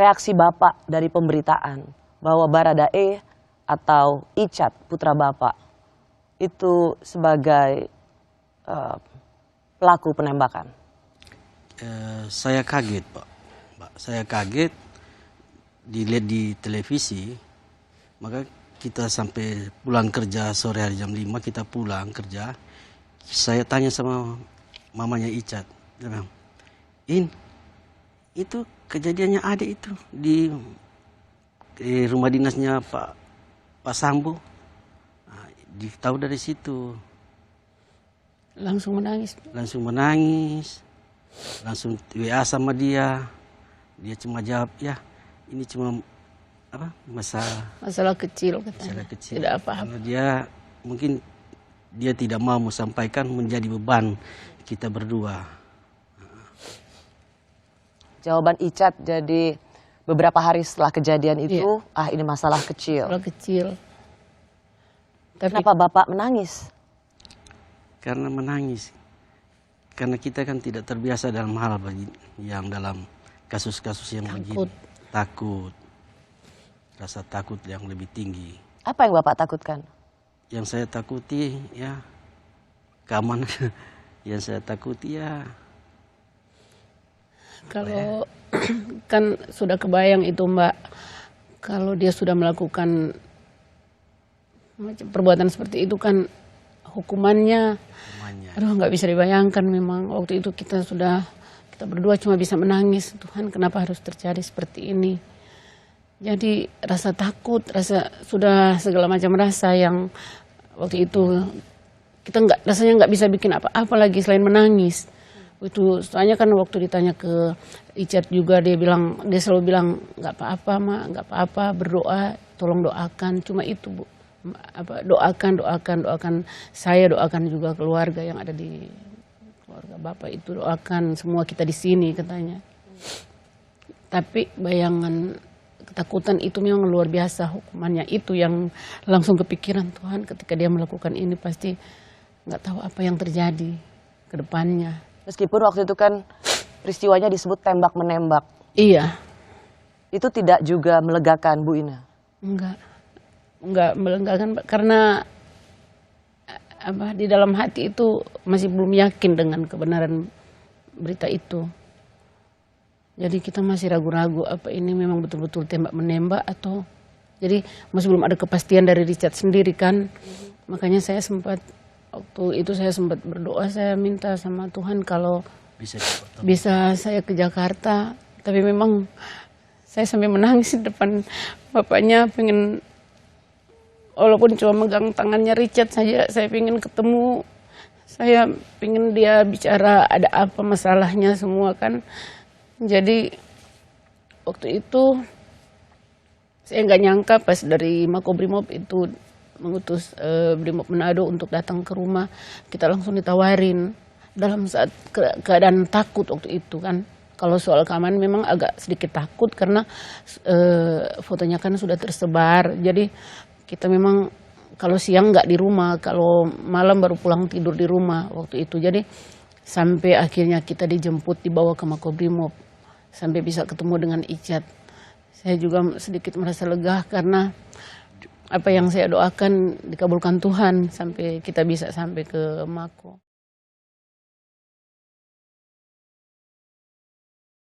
reaksi Bapak dari pemberitaan bahwa Baradae atau Icat putra Bapak itu sebagai pelaku penembakan? Saya kaget, Pak. Saya kaget dilihat di televisi, maka kita sampai pulang kerja sore hari jam 5 kita pulang kerja. Saya tanya sama mamanya Icat, dia bilang, itu kejadiannya ada itu di rumah dinasnya Pak Sambo. Nah, tahu dari situ. Langsung menangis. Langsung menangis. Langsung WA sama dia. Dia cuma jawab, ya ini cuma masalah kecil katanya. Masalah kecil. Tidak apa-apa. Karena dia mungkin dia tidak mau sampaikan menjadi beban kita berdua. Jawaban Icat jadi beberapa hari setelah kejadian itu, iya. Ini masalah kecil. Masalah kecil. Tapi kenapa Bapak menangis? Karena menangis. Karena kita kan tidak terbiasa dalam hal yang dalam kasus-kasus yang begini. Takut. Rasa takut yang lebih tinggi. Apa yang Bapak takutkan? Yang saya takuti ya keamanan. Yang saya takuti ya kalau kan sudah kebayang itu Mbak, kalau dia sudah melakukan perbuatan seperti itu kan hukumannya. Aduh, nggak bisa dibayangkan. Memang waktu itu kita berdua cuma bisa menangis, Tuhan kenapa harus terjadi seperti ini. Jadi rasa takut, sudah segala macam rasa yang waktu itu kita rasanya nggak bisa bikin apa-apa lagi selain menangis. Itu soalnya kan waktu ditanya ke Icat juga dia selalu bilang nggak apa-apa Mak, nggak apa-apa, berdoa, tolong doakan, cuma itu Bu. Doakan saya, doakan juga keluarga yang ada di keluarga Bapak itu, doakan semua kita di sini katanya. Tapi bayangan ketakutan itu memang luar biasa, hukumannya itu yang langsung kepikiran, Tuhan ketika dia melakukan ini pasti nggak tahu apa yang terjadi ke depannya. Meskipun waktu itu kan peristiwanya disebut tembak-menembak. Iya. Itu tidak juga melegakan Bu Ina? Enggak melegakan karena di dalam hati itu masih belum yakin dengan kebenaran berita itu. Jadi kita masih ragu-ragu apa ini memang betul-betul tembak-menembak atau jadi masih belum ada kepastian dari Richard sendiri kan. Makanya waktu itu saya sempat berdoa, saya minta sama Tuhan kalau bisa saya ke Jakarta. Tapi memang saya sampai menangis di depan bapaknya, pengen walaupun cuma megang tangannya Richard saja, saya pengen ketemu. Saya pengen dia bicara ada apa masalahnya semua kan. Jadi waktu itu saya nggak nyangka pas dari Makobrimob itu mengutus Brimob Manado untuk datang ke rumah, kita langsung ditawarin dalam saat keadaan takut waktu itu kan. Kalau soal keamanan memang agak sedikit takut karena fotonya kan sudah tersebar. Jadi kita memang kalau siang nggak di rumah, kalau malam baru pulang tidur di rumah waktu itu. Jadi sampai akhirnya kita dijemput dibawa ke Makobrimob sampai bisa ketemu dengan Icat. Saya juga sedikit merasa lega karena apa yang saya doakan dikabulkan Tuhan sampai kita bisa sampai ke Mako.